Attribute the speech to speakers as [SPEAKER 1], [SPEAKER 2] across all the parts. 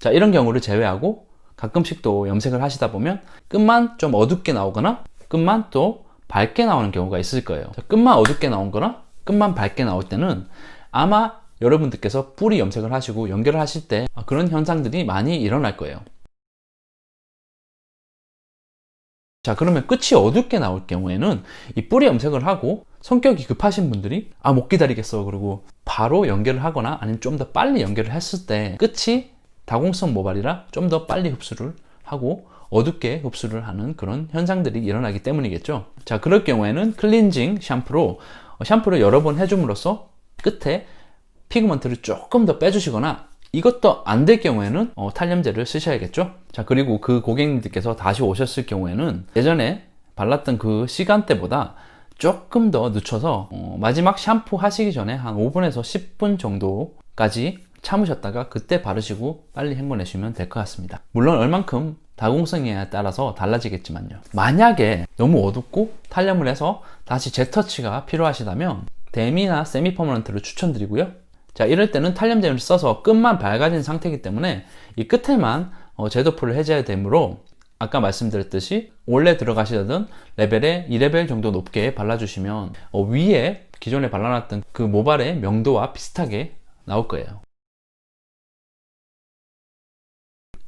[SPEAKER 1] 자, 이런 경우를 제외하고 가끔씩 또 염색을 하시다 보면 끝만 좀 어둡게 나오거나 끝만 또 밝게 나오는 경우가 있을 거예요. 자, 끝만 어둡게 나오거나 끝만 밝게 나올 때는 아마 여러분들께서 뿌리 염색을 하시고 연결을 하실 때 그런 현상들이 많이 일어날 거예요. 자, 그러면 끝이 어둡게 나올 경우에는 이 뿌리 염색을 하고 성격이 급하신 분들이 못 기다리겠어 그러고 바로 연결을 하거나 아니면 좀 더 빨리 연결을 했을 때 끝이 다공성 모발이라 좀 더 빨리 흡수를 하고 어둡게 흡수를 하는 그런 현상들이 일어나기 때문이겠죠. 자, 그럴 경우에는 클렌징 샴푸를 여러 번 해줌으로써 끝에 피그먼트를 조금 더 빼주시거나 이것도 안 될 경우에는 탈염제를 쓰셔야겠죠. 자, 그리고 그 고객님들께서 다시 오셨을 경우에는 예전에 발랐던 그 시간대보다 조금 더 늦춰서 마지막 샴푸 하시기 전에 한 5분에서 10분 정도까지 참으셨다가 그때 바르시고 빨리 헹궈내시면 될 것 같습니다. 물론 얼만큼 다공성에 따라서 달라지겠지만요. 만약에 너무 어둡고 탈염을 해서 다시 재터치가 필요하시다면 데미나 세미 퍼머넌트를 추천드리고요. 자, 이럴 때는 탈염제를 써서 끝만 밝아진 상태이기 때문에 이 끝에만 제도포를 해줘야 되므로 아까 말씀드렸듯이 원래 들어가시던 레벨에 2레벨 정도 높게 발라주시면 위에 기존에 발라놨던 그 모발의 명도와 비슷하게 나올 거예요.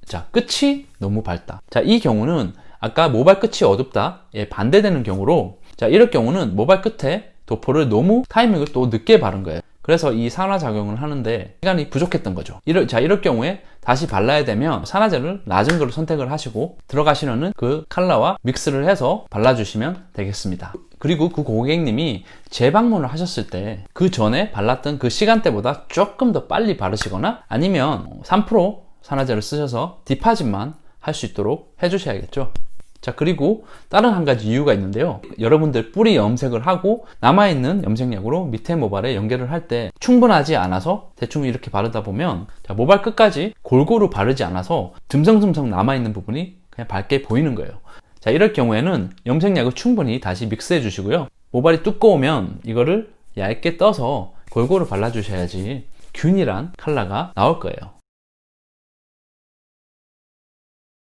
[SPEAKER 1] 자, 끝이 너무 밝다. 자, 이 경우는 아까 모발 끝이 어둡다에 반대되는 경우로, 자, 이럴 경우는 모발 끝에 도포를 너무 타이밍을 또 늦게 바른 거예요. 그래서 이 산화작용을 하는데 시간이 부족했던 거죠. 이럴 경우에 다시 발라야 되면 산화제를 낮은 걸로 선택을 하시고 들어가시는 그 컬러와 믹스를 해서 발라주시면 되겠습니다. 그리고 그 고객님이 재방문을 하셨을 때 그 전에 발랐던 그 시간대보다 조금 더 빨리 바르시거나 아니면 3% 산화제를 쓰셔서 딥파진만 할 수 있도록 해주셔야겠죠. 자, 그리고 다른 한 가지 이유가 있는데요. 여러분들 뿌리 염색을 하고 남아있는 염색약으로 밑에 모발에 연결을 할 때 충분하지 않아서 대충 이렇게 바르다 보면 모발 끝까지 골고루 바르지 않아서 듬성듬성 남아있는 부분이 그냥 밝게 보이는 거예요. 자, 이럴 경우에는 염색약을 충분히 다시 믹스해 주시고요. 모발이 두꺼우면 이거를 얇게 떠서 골고루 발라주셔야지 균일한 컬러가 나올 거예요.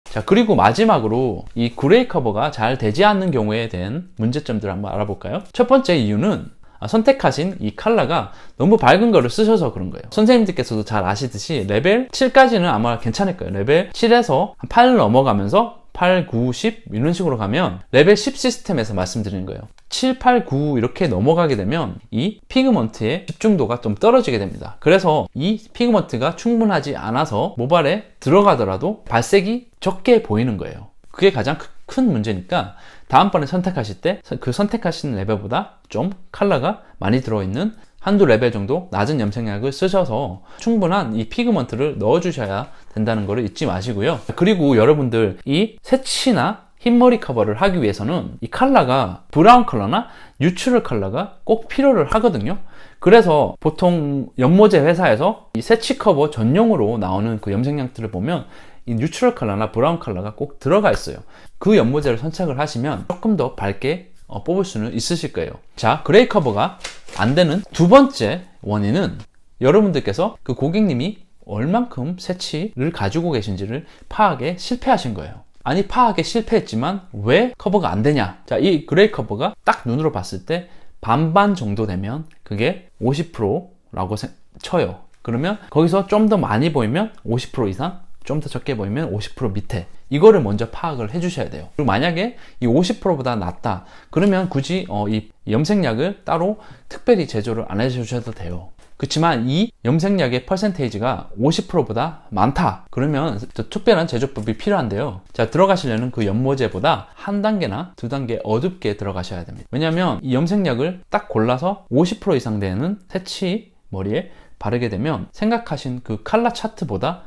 [SPEAKER 1] 자, 그리고 마지막으로 이 그레이 커버가 잘 되지 않는 경우에 대한 문제점들을 한번 알아볼까요? 첫 번째 이유는 선택하신 이 컬러가 너무 밝은 거를 쓰셔서 그런 거예요. 선생님들께서도 잘 아시듯이 레벨 7까지는 아마 괜찮을 거예요. 레벨 7에서 8 넘어가면서 8, 9, 10 이런 식으로 가면 레벨 10 시스템에서 말씀드리는 거예요. 7, 8, 9 이렇게 넘어가게 되면 이 피그먼트의 집중도가 좀 떨어지게 됩니다. 그래서 이 피그먼트가 충분하지 않아서 모발에 들어가더라도 발색이 적게 보이는 거예요. 그게 가장 큰 문제니까 다음번에 선택하실 때 그 선택하신 레벨보다 좀 컬러가 많이 들어있는 한두 레벨 정도 낮은 염색약을 쓰셔서 충분한 이 피그먼트를 넣어주셔야 된다는 것을 잊지 마시고요. 그리고 여러분들 이 새치나 흰머리 커버를 하기 위해서는 이 컬러가 브라운 컬러나 뉴트럴 컬러가 꼭 필요를 하거든요. 그래서 보통 연모제 회사에서 이 새치 커버 전용으로 나오는 그 염색약들을 보면 이 뉴트럴 컬러나 브라운 컬러가 꼭 들어가 있어요. 그 연모제를 선택을 하시면 조금 더 밝게 뽑을 수는 있으실 거예요. 자, 그레이 커버가 안 되는 두 번째 원인은 여러분들께서 그 고객님이 얼만큼 새치를 가지고 계신지를 파악에 실패하신 거예요. 아니, 파악에 실패했지만 왜 커버가 안 되냐? 자, 이 그레이 커버가 딱 눈으로 봤을 때 반반 정도 되면 그게 50%라고 쳐요. 그러면 거기서 좀 더 많이 보이면 50% 이상, 좀 더 적게 보이면 50% 밑에, 이거를 먼저 파악을 해 주셔야 돼요. 그리고 만약에 이 50%보다 낮다 그러면 굳이 이 염색약을 따로 특별히 제조를 안 해 주셔도 돼요. 그렇지만 이 염색약의 퍼센테이지가 50%보다 많다 그러면 특별한 제조법이 필요한데요. 자, 들어가시려는 그 연모제보다 한 단계나 두 단계 어둡게 들어가셔야 됩니다. 왜냐하면 이 염색약을 딱 골라서 50% 이상 되는 새치 머리에 바르게 되면 생각하신 그 컬러 차트보다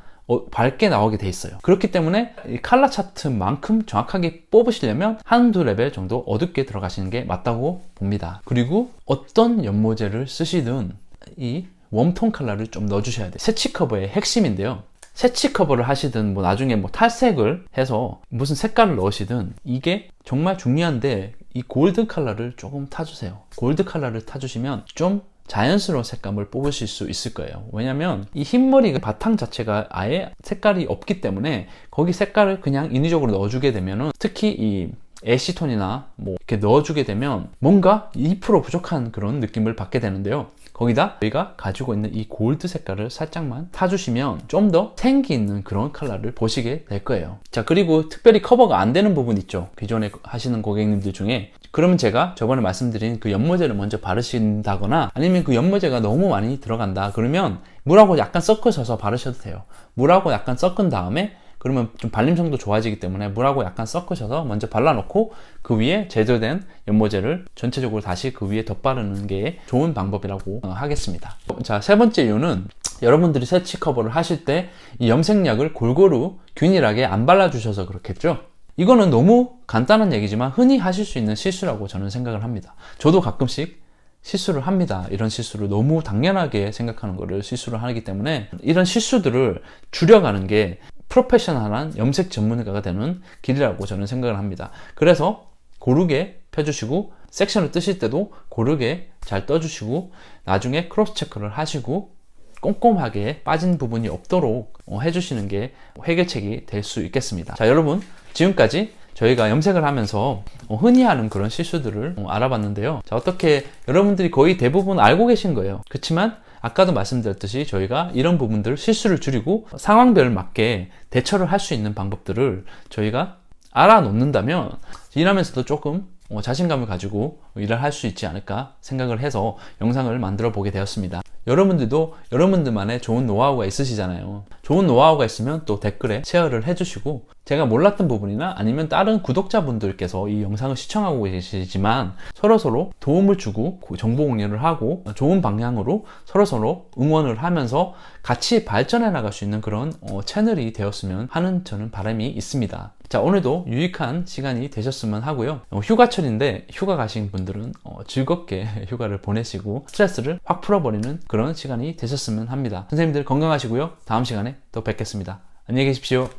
[SPEAKER 1] 밝게 나오게 돼 있어요. 그렇기 때문에 이 컬러 차트만큼 정확하게 뽑으시려면 한두 레벨 정도 어둡게 들어가시는 게 맞다고 봅니다. 그리고 어떤 연모제를 쓰시든 이 웜톤 컬러를 좀 넣어주셔야 돼요. 새치 커버의 핵심인데요. 새치 커버를 하시든 나중에 탈색을 해서 무슨 색깔을 넣으시든 이게 정말 중요한데 이 골드 컬러를 조금 타주세요. 골드 컬러를 타주시면 좀 자연스러운 색감을 뽑으실 수 있을 거예요. 왜냐면 이 흰머리 바탕 자체가 아예 색깔이 없기 때문에 거기 색깔을 그냥 인위적으로 넣어주게 되면은, 특히 이 애쉬톤이나 뭐 이렇게 넣어주게 되면 뭔가 2% 부족한 그런 느낌을 받게 되는데요. 거기다 저희가 가지고 있는 이 골드 색깔을 살짝만 타주시면 좀 더 생기 있는 그런 컬러를 보시게 될 거예요. 자, 그리고 특별히 커버가 안 되는 부분 있죠, 기존에 하시는 고객님들 중에. 그러면 제가 저번에 말씀드린 그 연모제를 먼저 바르신다거나, 아니면 그 연모제가 너무 많이 들어간다 그러면 물하고 약간 섞으셔서 바르셔도 돼요. 물하고 약간 섞은 다음에, 그러면 좀 발림성도 좋아지기 때문에 물하고 약간 섞으셔서 먼저 발라놓고 그 위에 제조된 연모제를 전체적으로 다시 그 위에 덧바르는 게 좋은 방법이라고 하겠습니다. 자, 세 번째 이유는 여러분들이 새치 커버를 하실 때 이 염색약을 골고루 균일하게 안 발라주셔서 그렇겠죠. 이거는 너무 간단한 얘기지만 흔히 하실 수 있는 실수라고 저는 생각을 합니다. 저도 가끔씩 실수를 합니다. 이런 실수를 너무 당연하게 생각하는 거를 실수를 하기 때문에, 이런 실수들을 줄여가는 게 프로페셔널한 염색 전문가가 되는 길이라고 저는 생각을 합니다. 그래서 고르게 펴주시고, 섹션을 뜨실 때도 고르게 잘 떠주시고, 나중에 크로스 체크를 하시고 꼼꼼하게 빠진 부분이 없도록 해주시는 게 해결책이 될 수 있겠습니다. 자, 여러분, 지금까지 저희가 염색을 하면서 흔히 하는 그런 실수들을 알아봤는데요. 자, 어떻게 여러분들이 거의 대부분 알고 계신 거예요. 그렇지만 아까도 말씀드렸듯이 저희가 이런 부분들 실수를 줄이고 상황별 맞게 대처를 할 수 있는 방법들을 저희가 알아놓는다면 일하면서도 조금 자신감을 가지고 일을 할 수 있지 않을까 생각을 해서 영상을 만들어 보게 되었습니다. 여러분들도 여러분들만의 좋은 노하우가 있으시잖아요. 좋은 노하우가 있으면 또 댓글에 쉐어를 해주시고, 제가 몰랐던 부분이나 아니면 다른 구독자분들께서 이 영상을 시청하고 계시지만 서로서로 도움을 주고 정보 공유를 하고 좋은 방향으로 서로서로 응원을 하면서 같이 발전해 나갈 수 있는 그런 채널이 되었으면 하는 저는 바람이 있습니다. 자, 오늘도 유익한 시간이 되셨으면 하고요. 휴가철인데 휴가 가신 분들은 즐겁게 휴가를 보내시고 스트레스를 확 풀어버리는 그런 시간이 되셨으면 합니다. 선생님들 건강하시고요. 다음 시간에 또 뵙겠습니다. 안녕히 계십시오.